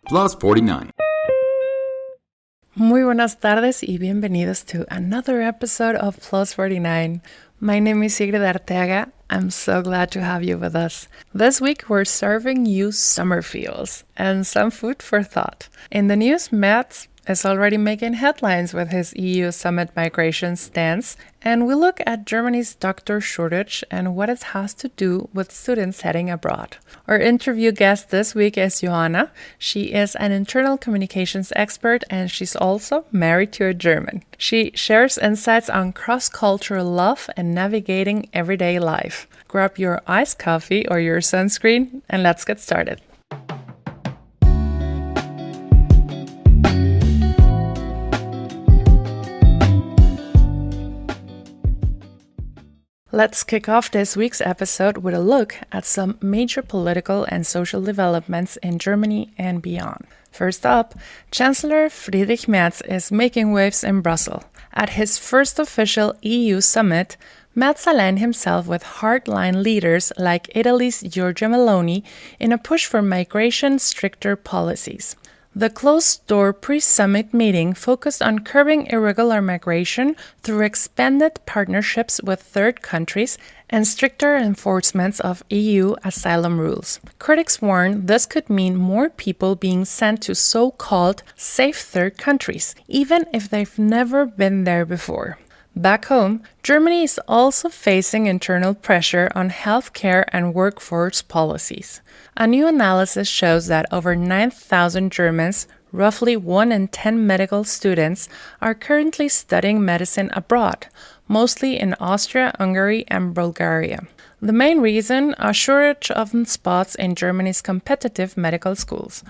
Plus 49. Muy buenas tardes y bienvenidos to another episode of Plus 49. My name is Sigrid Arteaga. I'm so glad to have you with us. This week we're serving you summer feels and some food for thought. In the news, Matt is already making headlines with his EU summit migration stance, and we look at Germany's doctor shortage and what it has to do with students heading abroad. Our interview guest this week is Joanna. She is an internal communications expert and she's also married to a German. She shares insights on cross-cultural love and navigating everyday life. Grab your iced coffee or your sunscreen and let's get started. Let's kick off this week's episode with a look at some major political and social developments in Germany and beyond. First up, Chancellor Friedrich Merz is making waves in Brussels. At his first official EU summit, Merz aligned himself with hardline leaders like Italy's Giorgia Meloni in a push for migration stricter policies. The closed-door pre-summit meeting focused on curbing irregular migration through expanded partnerships with third countries and stricter enforcement of EU asylum rules. Critics warn this could mean more people being sent to so-called safe third countries, even if they've never been there before. Back home, Germany is also facing internal pressure on healthcare and workforce policies. A new analysis shows that over 9,000 Germans, roughly 1 in 10 medical students, are currently studying medicine abroad, mostly in Austria, Hungary, and Bulgaria. The main reason, a shortage of spots in Germany's competitive medical schools.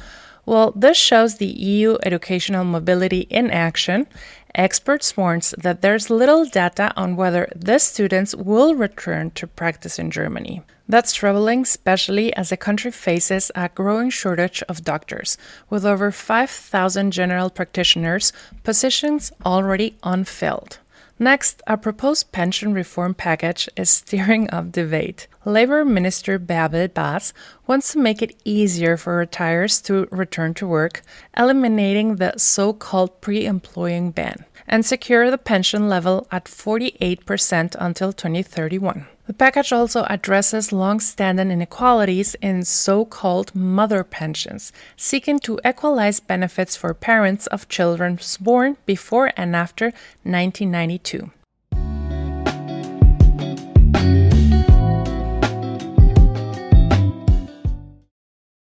Well, this shows the EU educational mobility in action. Experts warn that there's little data on whether these students will return to practice in Germany. That's troubling, especially as the country faces a growing shortage of doctors, with over 5,000 general practitioners positions already unfilled. Next, a proposed pension reform package is stirring up debate. Labour Minister Bärbel Bas wants to make it easier for retirees to return to work, eliminating the so-called pre-employing ban, and secure the pension level at 48% until 2031. The package also addresses long-standing inequalities in so-called mother pensions, seeking to equalize benefits for parents of children born before and after 1992.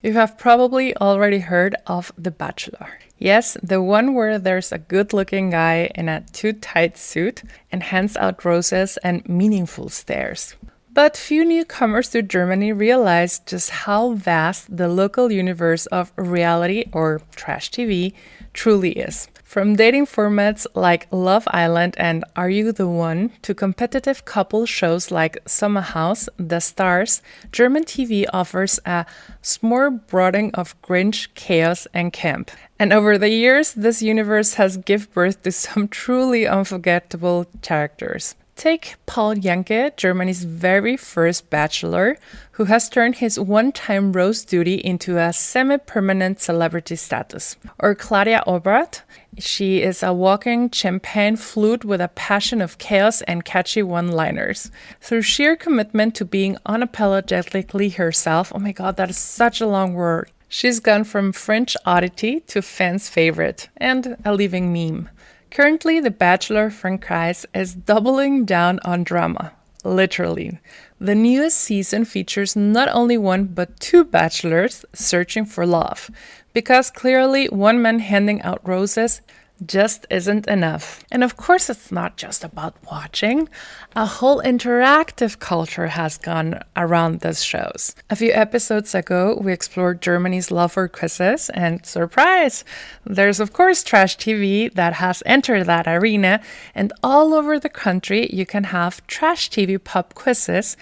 You have probably already heard of The Bachelor. Yes, the one where there's a good-looking guy in a too tight suit and hands out roses and meaningful stares. But few newcomers to Germany realize just how vast the local universe of reality or trash TV truly is. From dating formats like Love Island and Are You the One to competitive couple shows like Summer House, The Stars, German TV offers a smorgasbord of cringe, chaos, and camp. And over the years, this universe has given birth to some truly unforgettable characters. Take Paul Janke, Germany's very first bachelor, who has turned his one-time rose duty into a semi-permanent celebrity status. Or Claudia Obert. She is a walking champagne flute with a passion of chaos and catchy one-liners. Through sheer commitment to being unapologetically herself, oh my god, that is such a long word. She's gone from French oddity to fans' favorite and a living meme. Currently, The Bachelor franchise is doubling down on drama, literally. The newest season features not only one but two bachelors searching for love, because clearly one man handing out roses just isn't enough. And of course, it's not just about watching. A whole interactive culture has gone around these shows. A few episodes ago, we explored Germany's love for quizzes, and surprise! There's of course trash TV that has entered that arena, and all over the country you can have trash TV pub quizzes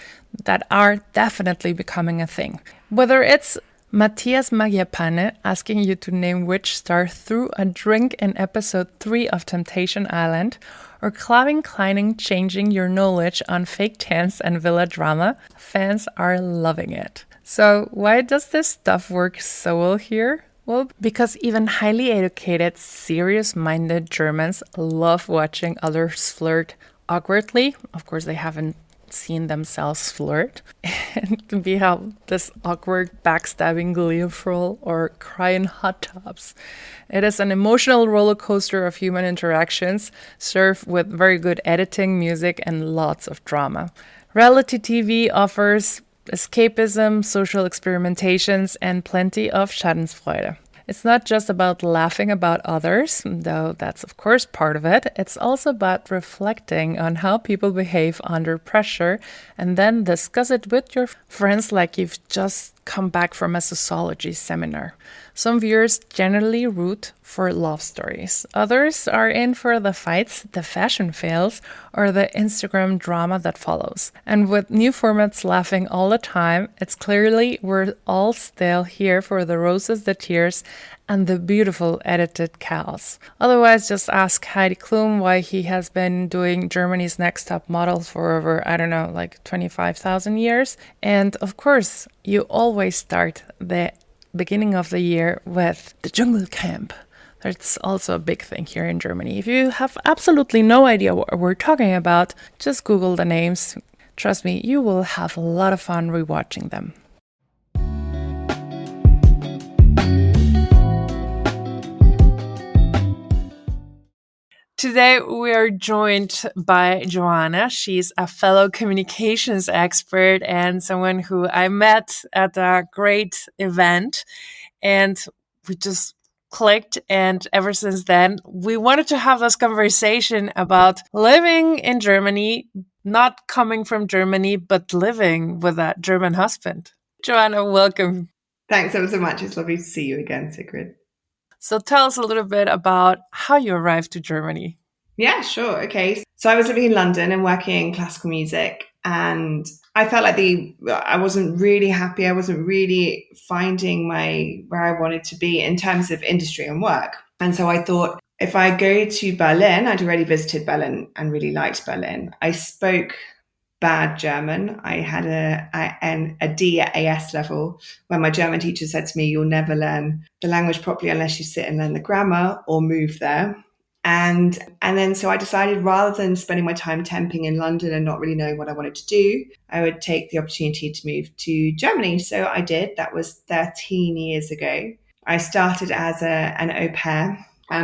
that are definitely becoming a thing. Whether it's Matthias Magiapane asking you to name which star threw a drink in episode 3 of Temptation Island, or Calvin Kleining changing your knowledge on fake tans and villa drama, fans are loving it. So why does this stuff work so well here? Well, because even highly educated, serious minded Germans love watching others flirt awkwardly. Of course, they haven't seen themselves flirt. And to be how this awkward backstabbing gleeful or cry in hot tubs. It is an emotional roller coaster of human interactions, served with very good editing, music, and lots of drama. Reality TV offers escapism, social experimentations, and plenty of Schadenfreude. It's not just about laughing about others, though that's of course part of it. It's also about reflecting on how people behave under pressure and then discuss it with your friends like you've just come back from a sociology seminar. Some viewers generally root for love stories. Others are in for the fights, the fashion fails, or the Instagram drama that follows. And with new formats laughing all the time, it's clearly we're all still here for the roses, the tears, and the beautiful edited cows. Otherwise, just ask Heidi Klum why he has been doing Germany's Next Top Model for over, I don't know, like 25,000 years. And of course, you always start the beginning of the year with the jungle camp. That's also a big thing here in Germany. If you have absolutely no idea what we're talking about, just Google the names. Trust me, you will have a lot of fun rewatching them. Today, we are joined by Joanna. She's a fellow communications expert and someone who I met at a great event. And we just clicked. And ever since then, we wanted to have this conversation about living in Germany, not coming from Germany, but living with a German husband. Joanna, welcome. Thanks ever so much. It's lovely to see you again, Sigrid. So tell us a little bit about how you arrived to Germany. Yeah, sure. Okay. So I was living in London and working in classical music, and I felt like I wasn't really happy. I wasn't really finding where I wanted to be in terms of industry and work. And so I thought if I go to Berlin, I'd already visited Berlin and really liked Berlin. I spoke bad German. I had a D at AS level when my German teacher said to me, "You'll never learn the language properly unless you sit and learn the grammar or move there." And then so I decided rather than spending my time temping in London and not really knowing what I wanted to do, I would take the opportunity to move to Germany. So I did. That was 13 years ago. I started as an au pair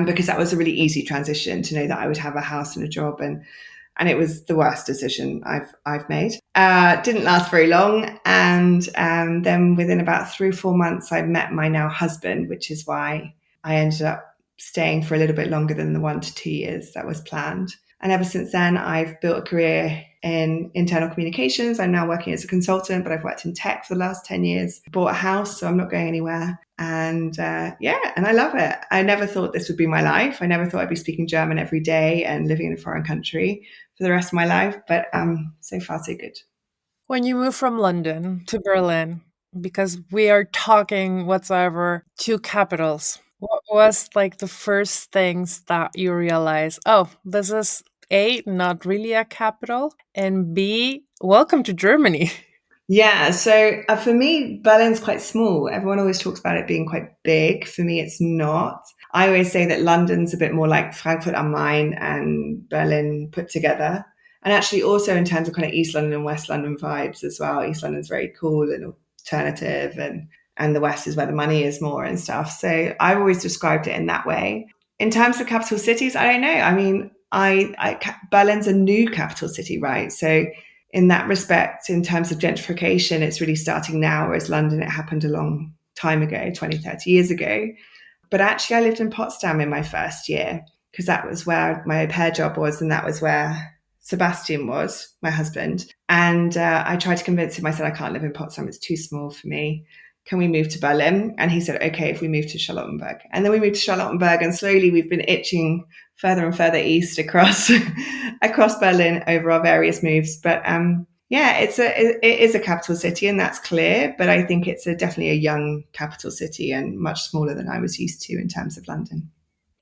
because that was a really easy transition to know that I would have a house and a job, and it was the worst decision I've made. Didn't last very long, and then within about 3 or 4 months, I met my now husband, which is why I ended up staying for a little bit longer than the 1 to 2 years that was planned. And ever since then, I've built a career in internal communications. I'm now working as a consultant, but I've worked in tech for the last 10 years. Bought a house, so I'm not going anywhere. And and I love it. I never thought this would be my life. I never thought I'd be speaking German every day and living in a foreign country for the rest of my life. But so far, so good. When you moved from London to Berlin, because we are talking whatsoever two capitals, what was like the first things that you realize? Oh, this is A, not really a capital, and B, welcome to Germany. Yeah, so for me, Berlin's quite small. Everyone always talks about it being quite big. For me, it's not. I always say that London's a bit more like Frankfurt am Main and Berlin put together. And actually, also in terms of kind of East London and West London vibes as well. East London's very cool and alternative, and the West is where the money is more and stuff. So I've always described it in that way. In terms of capital cities, I don't know. I mean, Berlin's a new capital city, right? So in that respect, in terms of gentrification, it's really starting now, whereas London, it happened a long time ago, 20, 30 years ago. But actually, I lived in Potsdam in my first year because that was where my au pair job was, and that was where Sebastian was, my husband. And I tried to convince him, I said, I can't live in Potsdam, it's too small for me. Can we move to Berlin? And he said, okay, if we move to Charlottenburg. And then we moved to Charlottenburg, and slowly we've been itching further and further east across across Berlin over our various moves. But it is a capital city, and that's clear. But I think it's definitely a young capital city and much smaller than I was used to in terms of London.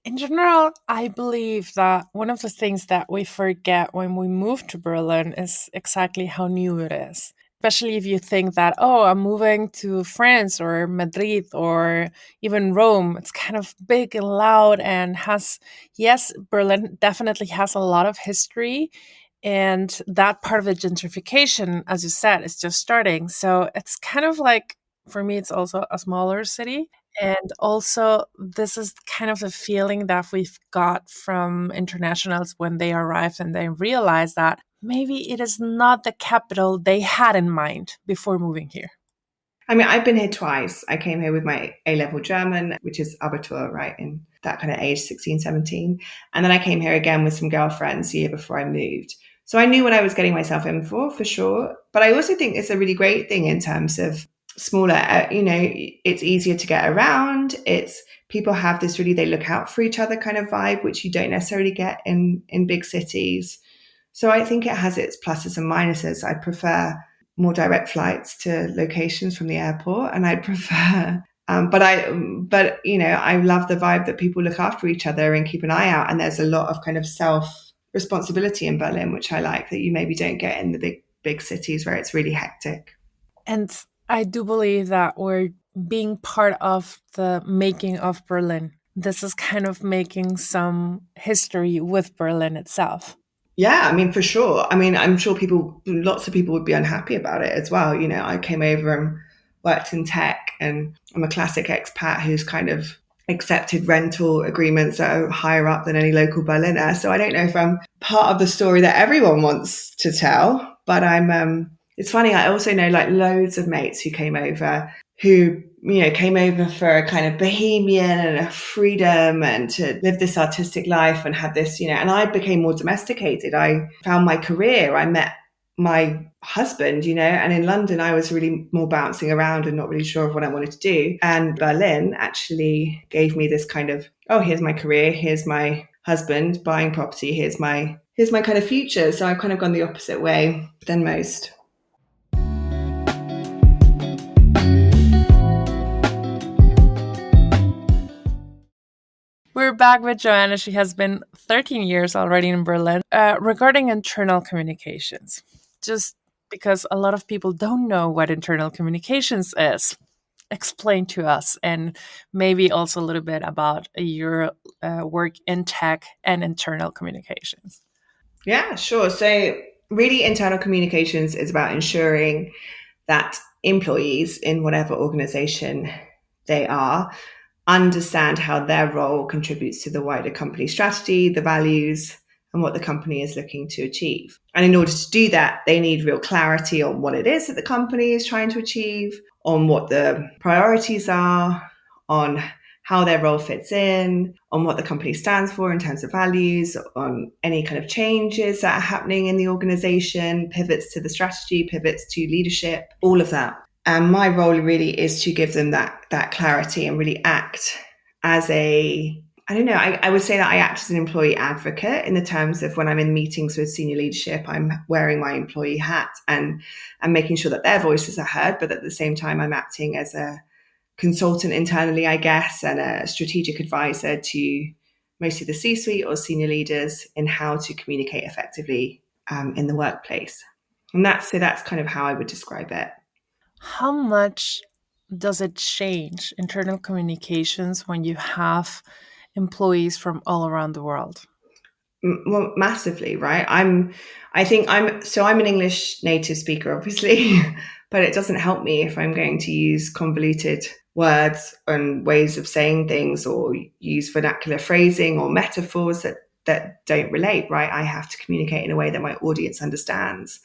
In general, I believe that one of the things that we forget when we move to Berlin is exactly how new it is. Especially if you think that, oh, I'm moving to France or Madrid or even Rome. It's kind of big and loud and has, yes, Berlin definitely has a lot of history. And that part of the gentrification, as you said, is just starting. So it's kind of like, for me, it's also a smaller city. And also, this is kind of the feeling that we've got from internationals when they arrived and they realize that maybe it is not the capital they had in mind before moving here. I mean, I've been here twice. I came here with my A-level German, which is Abitur, right, in that kind of age, 16, 17. And then I came here again with some girlfriends the year before I moved. So I knew what I was getting myself in for sure. But I also think it's a really great thing in terms of smaller, it's easier to get around. It's people have this really, they look out for each other kind of vibe, which you don't necessarily get in big cities. So I think it has its pluses and minuses. I prefer more direct flights to locations from the airport, and I prefer. But I love the vibe that people look after each other and keep an eye out, and there's a lot of kind of self responsibility in Berlin, which I like that you maybe don't get in the big cities where it's really hectic. And I do believe that we're being part of the making of Berlin. This is kind of making some history with Berlin itself. Yeah, I mean, for sure. I mean, I'm sure lots of people would be unhappy about it as well. I came over and worked in tech, and I'm a classic expat who's kind of accepted rental agreements that are higher up than any local Berliner. So I don't know if I'm part of the story that everyone wants to tell, but it's funny. I also know like loads of mates who came over who came over for a kind of bohemian and a freedom and to live this artistic life and had this, and I became more domesticated. I found my career. I met my husband, and in London, I was really more bouncing around and not really sure of what I wanted to do. And Berlin actually gave me this kind of, oh, here's my career. Here's my husband buying property. Here's my kind of future. So I've kind of gone the opposite way than most. We're back with Joanna. She has been 13 years already in Berlin. Regarding internal communications, just because a lot of people don't know what internal communications is, explain to us, and maybe also a little bit about your work in tech and internal communications. Yeah, sure. So really internal communications is about ensuring that employees in whatever organization they are understand how their role contributes to the wider company strategy, the values, and what the company is looking to achieve. And in order to do that, they need real clarity on what it is that the company is trying to achieve, on what the priorities are, on how their role fits in, on what the company stands for in terms of values, on any kind of changes that are happening in the organization, pivots to the strategy, pivots to leadership, all of that. And my role really is to give them that clarity and really act as I would say that I act as an employee advocate in the terms of when I'm in meetings with senior leadership, I'm wearing my employee hat and making sure that their voices are heard, but at the same time, I'm acting as a consultant internally, I guess, and a strategic advisor to mostly the C-suite or senior leaders in how to communicate effectively in the workplace. And that's kind of how I would describe it. How much does it change internal communications when you have employees from all around the world? Well, massively, right? I'm an English native speaker, obviously, but it doesn't help me if I'm going to use convoluted words and ways of saying things or use vernacular phrasing or metaphors that don't relate, right? I have to communicate in a way that my audience understands.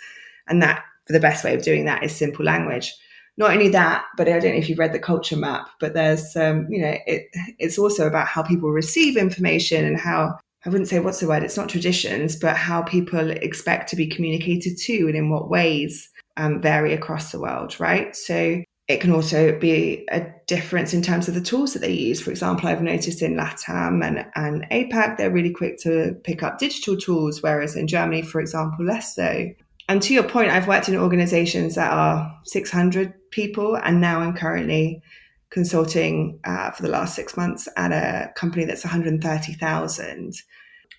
And that the best way of doing that is simple language. Not only that, but I don't know if you've read the culture map, but there's, it's also about how people receive information and how, I wouldn't say what's the word, it's not traditions, but how people expect to be communicated to and in what ways vary across the world, right? So it can also be a difference in terms of the tools that they use. For example, I've noticed in LATAM and APAC, they're really quick to pick up digital tools, whereas in Germany, for example, less so. And to your point, I've worked in organizations that are 600 people, and now I'm currently consulting for the last 6 months at a company that's 130,000.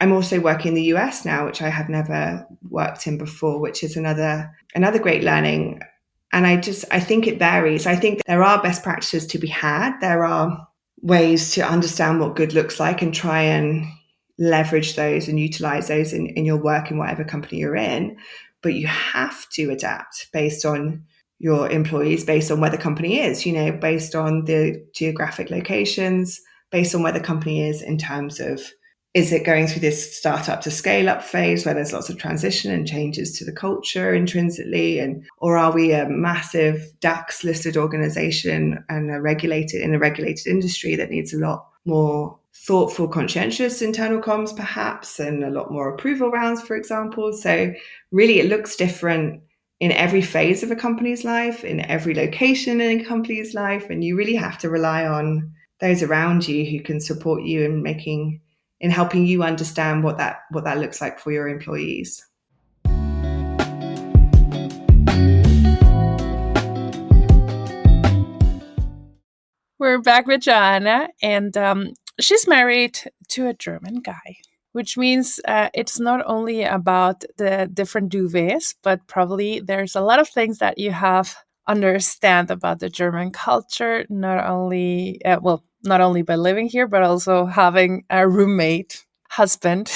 I'm also working in the US now, which I have never worked in before, which is another great learning And I think it varies. I think there are best practices to be had. There are ways to understand what good looks like and try and leverage those and utilize those in your work in whatever company you're in. But you have to adapt based on your employees, based on where the company is, based on the geographic locations, based on where the company is in terms of, is it going through this startup to scale up phase where there's lots of transition and changes to the culture intrinsically, or are we a massive DAX listed organization and in a regulated industry that needs a lot more thoughtful, conscientious internal comms perhaps, and a lot more approval rounds, for example. So really it looks different in every phase of a company's life, in every location in a company's life, and you really have to rely on those around you who can support you in helping you understand what that looks like for your employees. We're back with Joanna, and she's married to a German guy, which means it's not only about the different duvets, but probably there's a lot of things that you have understand about the German culture, not only not only by living here, but also having a roommate husband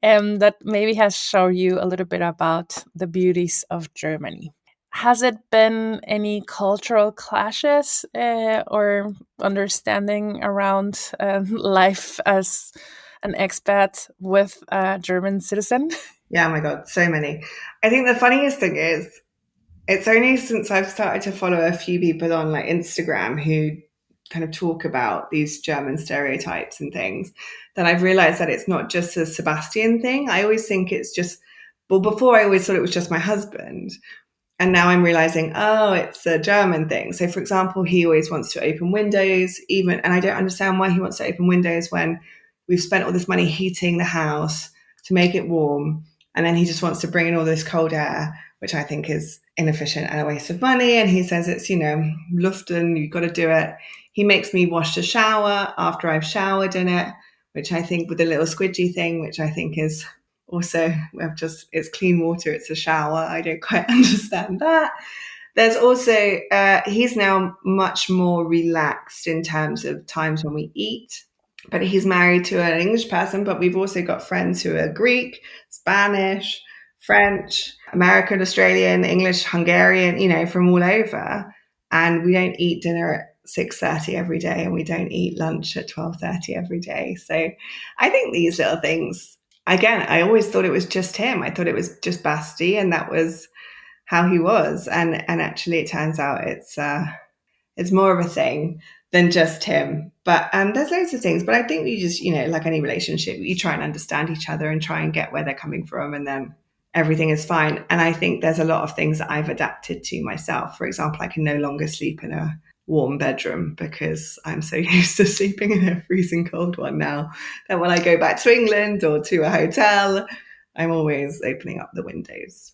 and that maybe has shown you a little bit about the beauties of Germany. Has it been any cultural clashes or understanding around life as an expat with a German citizen? Yeah, oh my God, so many. I think the funniest thing is, it's only since I've started to follow a few people on like Instagram who kind of talk about these German stereotypes and things that I've realized that it's not just a Sebastian thing. I always think it's just, well, before I always thought it was just my husband. And now I'm realizing, oh, it's a German thing. So, for example, he always wants to open windows, and I don't understand why he wants to open windows when we've spent all this money heating the house to make it warm. And then he just wants to bring in all this cold air, which I think is inefficient and a waste of money. And he says it's, Luften, you've got to do it. He makes me wash the shower after I've showered in it, which I think with the little squidgy thing, which I think is also, it's clean water, it's a shower. I don't quite understand that. There's also, he's now much more relaxed in terms of times when we eat, but he's married to an English person, but we've also got friends who are Greek, Spanish, French, American, Australian, English, Hungarian, from all over. And we don't eat dinner at 6:30 every day, and we don't eat lunch at 12:30 every day. So I think these little things, again, I always thought it was just him. I thought it was just Basti, and that was how he was. And actually, it turns out it's more of a thing than just him. But there's loads of things. But I think we just, like any relationship, you try and understand each other and try and get where they're coming from, and then everything is fine. And I think there's a lot of things that I've adapted to myself. For example, I can no longer sleep in a warm bedroom because I'm so used to sleeping in a freezing cold one now that when I go back to England or to a hotel, I'm always opening up the windows.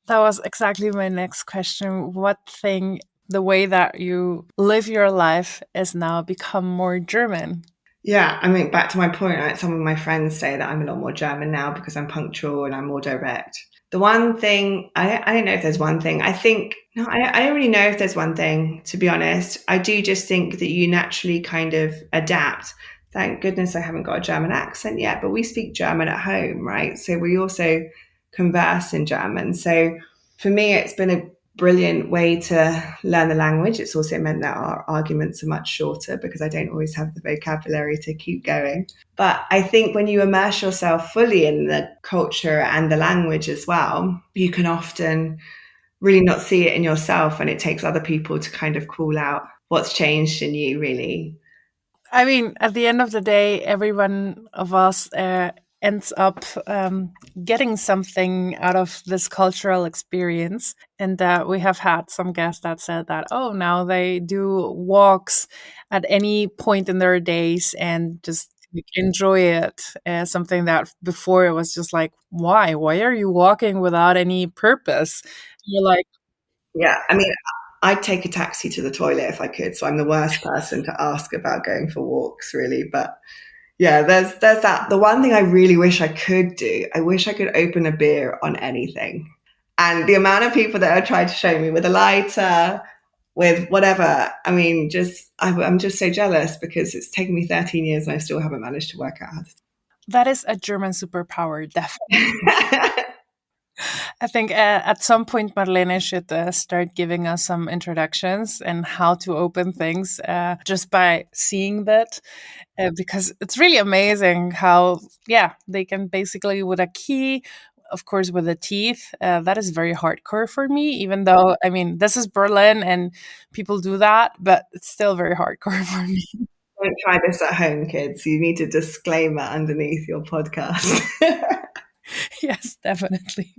That was exactly my next question. What thing, the way that you live your life, is now become more German? Yeah, I mean, back to my point, like some of my friends say that I'm a lot more German now because I'm punctual and I'm more direct. The one thing, I don't know if there's one thing. I don't really know if there's one thing, to be honest. I do just think that you naturally kind of adapt. Thank goodness I haven't got a German accent yet, but we speak German at home, right? So we also converse in German. So for me, it's been a brilliant way to learn the language. It's also meant that our arguments are much shorter because I don't always have the vocabulary to keep going. But I think when you immerse yourself fully in the culture and the language as well, you can often really not see it in yourself, and it takes other people to kind of call out what's changed in you, really. I mean, at the end of the day, every one of us ends up getting something out of this cultural experience. And we have had some guests that said that, oh, now they do walks at any point in their days and just enjoy it. Something that before it was just like, why? Why are you walking without any purpose? You're like, Yeah, I mean, I'd take a taxi to the toilet if I could. So I'm the worst person to ask about going for walks, really. But yeah, there's that. The one thing I really wish I could do, I wish I could open a beer on anything. And the amount of people that have tried to show me with a lighter, with whatever, I mean, I'm just so jealous because it's taken me 13 years and I still haven't managed to work out how to. That is a German superpower, definitely. I think at some point Marlene should start giving us some introductions and how to open things just by seeing that. Because it's really amazing how, yeah, they can basically with a key, of course, with the teeth, that is very hardcore for me, even though, I mean, this is Berlin and people do that, but it's still very hardcore for me. Don't try this at home, kids. You need a disclaimer underneath your podcast. Yes, definitely.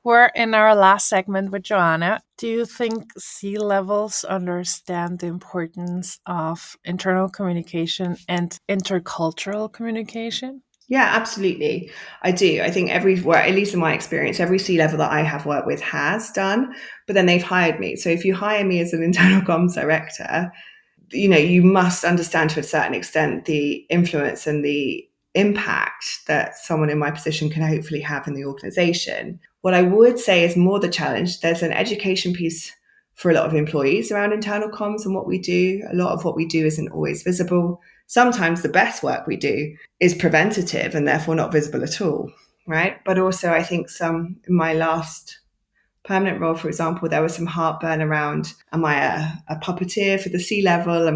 We're in our last segment with Joanna. Do you think C-levels understand the importance of internal communication and intercultural communication? Yeah, absolutely. I do. I think at least in my experience, every C-level that I have worked with has done, but then they've hired me. So if you hire me as an internal comms director, you must understand to a certain extent the influence and the impact that someone in my position can hopefully have in the organization. What I would say is more the challenge. There's an education piece for a lot of employees around internal comms and what we do. A lot of what we do isn't always visible. Sometimes the best work we do is preventative and therefore not visible at all, right? But also I think in my last permanent role, for example, there was some heartburn around, am I a puppeteer for the C-level?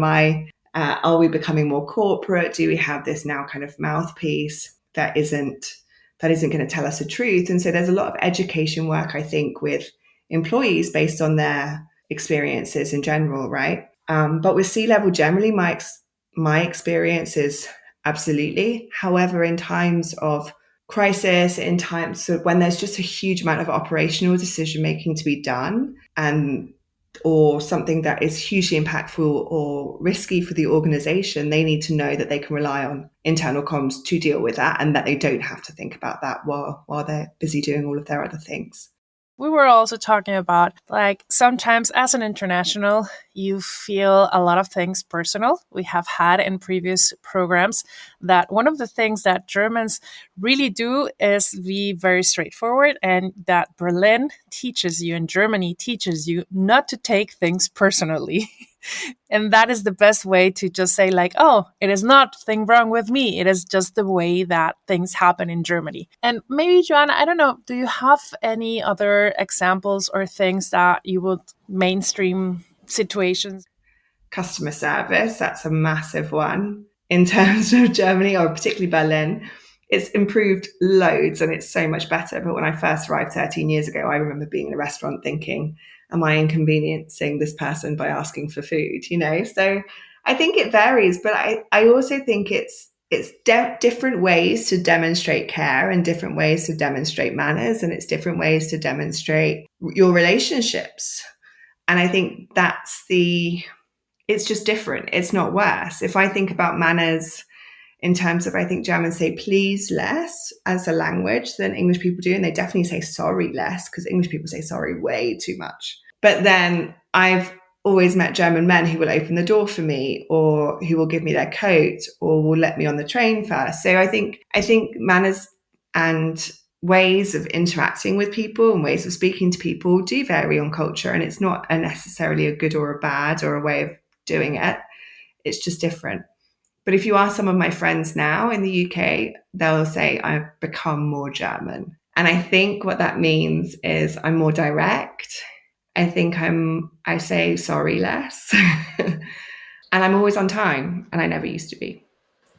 Are we becoming more corporate? Do we have this now kind of mouthpiece that isn't going to tell us the truth? And so there's a lot of education work, I think, with employees based on their experiences in general, right? But with C-level generally, my experience is absolutely. However, in times of crisis, in times of when there's just a huge amount of operational decision making to be done, or something that is hugely impactful or risky for the organization, they need to know that they can rely on internal comms to deal with that, and that they don't have to think about that while they're busy doing all of their other things. We were also talking about, like, sometimes as an international, you feel a lot of things personal. We have had in previous programs that one of the things that Germans really do is be very straightforward, and that Berlin teaches you and Germany teaches you not to take things personally. And that is the best way to just say, like, oh, it is nothing wrong with me. It is just the way that things happen in Germany. And maybe, Joanna, I don't know, do you have any other examples or things that you would mainstream situations? Customer service, that's a massive one in terms of Germany, or particularly Berlin. It's improved loads and it's so much better. But when I first arrived 13 years ago, I remember being in a restaurant thinking, am I inconveniencing this person by asking for food? So I think it varies, but I also think it's different ways to demonstrate care and different ways to demonstrate manners, and it's different ways to demonstrate your relationships. And I think it's just different. It's not worse. If I think about manners in terms of, I think Germans say please less as a language than English people do. And they definitely say sorry less, because English people say sorry way too much. But then I've always met German men who will open the door for me, or who will give me their coat, or will let me on the train first. So I think manners and ways of interacting with people and ways of speaking to people do vary on culture. And it's not necessarily a good or a bad or a way of doing it. It's just different. But if you ask some of my friends now in the UK, they'll say I've become more German. And I think what that means is I'm more direct. I think I say sorry less. And I'm always on time, and I never used to be.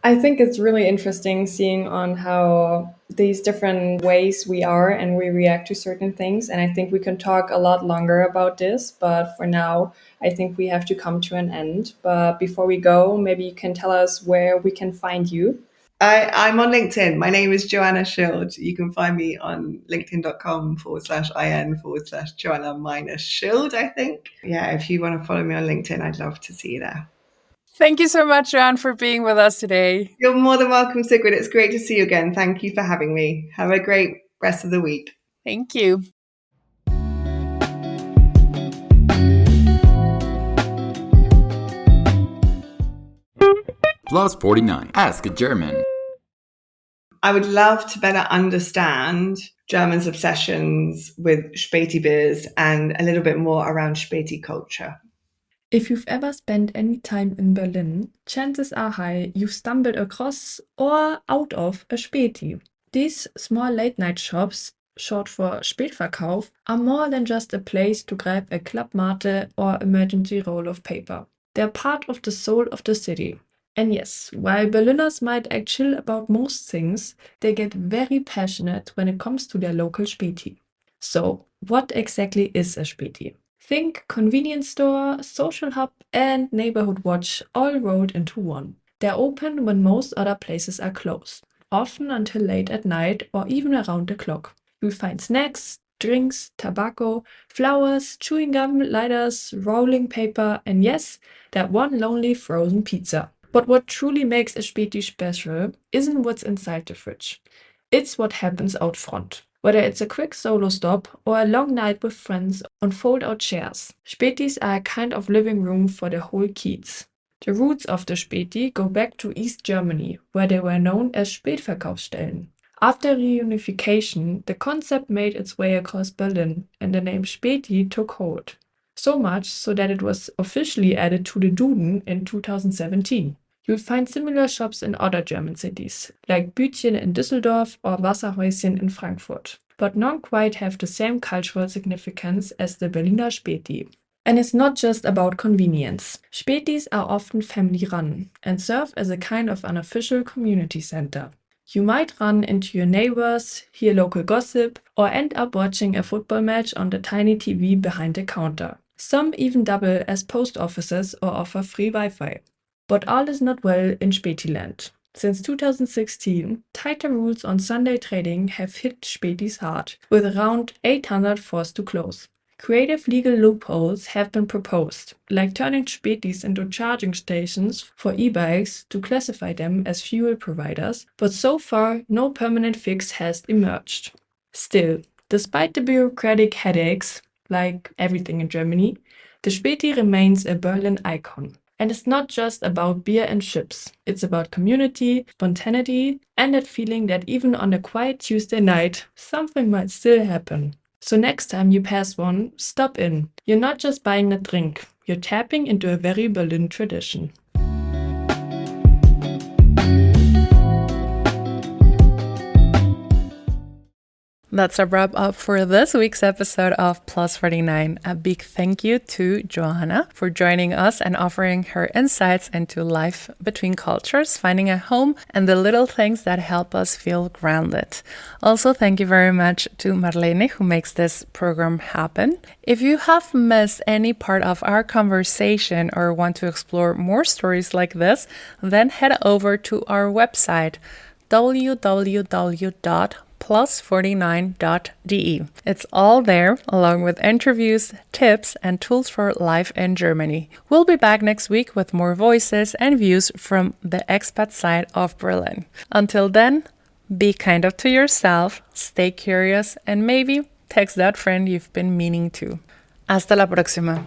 I think it's really interesting seeing on how these different ways we are and we react to certain things. And I think we can talk a lot longer about this, but for now, I think we have to come to an end. But before we go, maybe you can tell us where we can find you. I'm on LinkedIn. My name is Joanna Schild. You can find me on linkedin.com/in/Joanna-Schild, I think. Yeah, if you want to follow me on LinkedIn, I'd love to see you there. Thank you so much, Joanne, for being with us today. You're more than welcome, Sigrid. It's great to see you again. Thank you for having me. Have a great rest of the week. Thank you. Plus 49. Ask a German. I would love to better understand Germans' obsessions with Späti beers and a little bit more around Späti culture. If you've ever spent any time in Berlin, chances are high you've stumbled across or out of a Späti. These small late-night shops, short for Spätverkauf, are more than just a place to grab a club mate or emergency roll of paper. They're part of the soul of the city. And yes, while Berliners might act chill about most things, they get very passionate when it comes to their local Späti. So, what exactly is a Späti? Think convenience store, social hub, and neighborhood watch all rolled into one. They're open when most other places are closed, often until late at night or even around the clock. You'll find snacks, drinks, tobacco, flowers, chewing gum, lighters, rolling paper, and yes, that one lonely frozen pizza. But what truly makes a Späti special isn't what's inside the fridge. It's what happens out front. Whether it's a quick solo stop or a long night with friends on fold-out chairs, Spätis are a kind of living room for the whole kiez. The roots of the Späti go back to East Germany, where they were known as Spätverkaufsstellen. After reunification, the concept made its way across Berlin, and the name Späti took hold. So much so that it was officially added to the Duden in 2017. You'll find similar shops in other German cities, like Bütchen in Düsseldorf or Wasserhäuschen in Frankfurt, but none quite have the same cultural significance as the Berliner Späti. And it's not just about convenience. Spätis are often family-run and serve as a kind of unofficial community center. You might run into your neighbors, hear local gossip, or end up watching a football match on the tiny TV behind the counter. Some even double as post offices or offer free Wi-Fi. But all is not well in Spätiland. Since 2016, tighter rules on Sunday trading have hit Spätis hard, with around 800 forced to close. Creative legal loopholes have been proposed, like turning Spätis into charging stations for e-bikes to classify them as fuel providers, but so far no permanent fix has emerged. Still, despite the bureaucratic headaches, like everything in Germany, the Späti remains a Berlin icon. And it's not just about beer and chips. It's about community, spontaneity, and that feeling that even on a quiet Tuesday night, something might still happen. So next time you pass one, stop in. You're not just buying a drink, you're tapping into a very Berlin tradition. That's a wrap up for this week's episode of Plus 49. A big thank you to Joanna for joining us and offering her insights into life between cultures, finding a home, and the little things that help us feel grounded. Also, thank you very much to Marlene, who makes this program happen. If you have missed any part of our conversation or want to explore more stories like this, then head over to our website, www.plus49.de. It's all there, along with interviews, tips, and tools for life in Germany. We'll be back next week with more voices and views from the expat side of Berlin. Until then, be kind to yourself, stay curious, and maybe text that friend you've been meaning to. Hasta la próxima.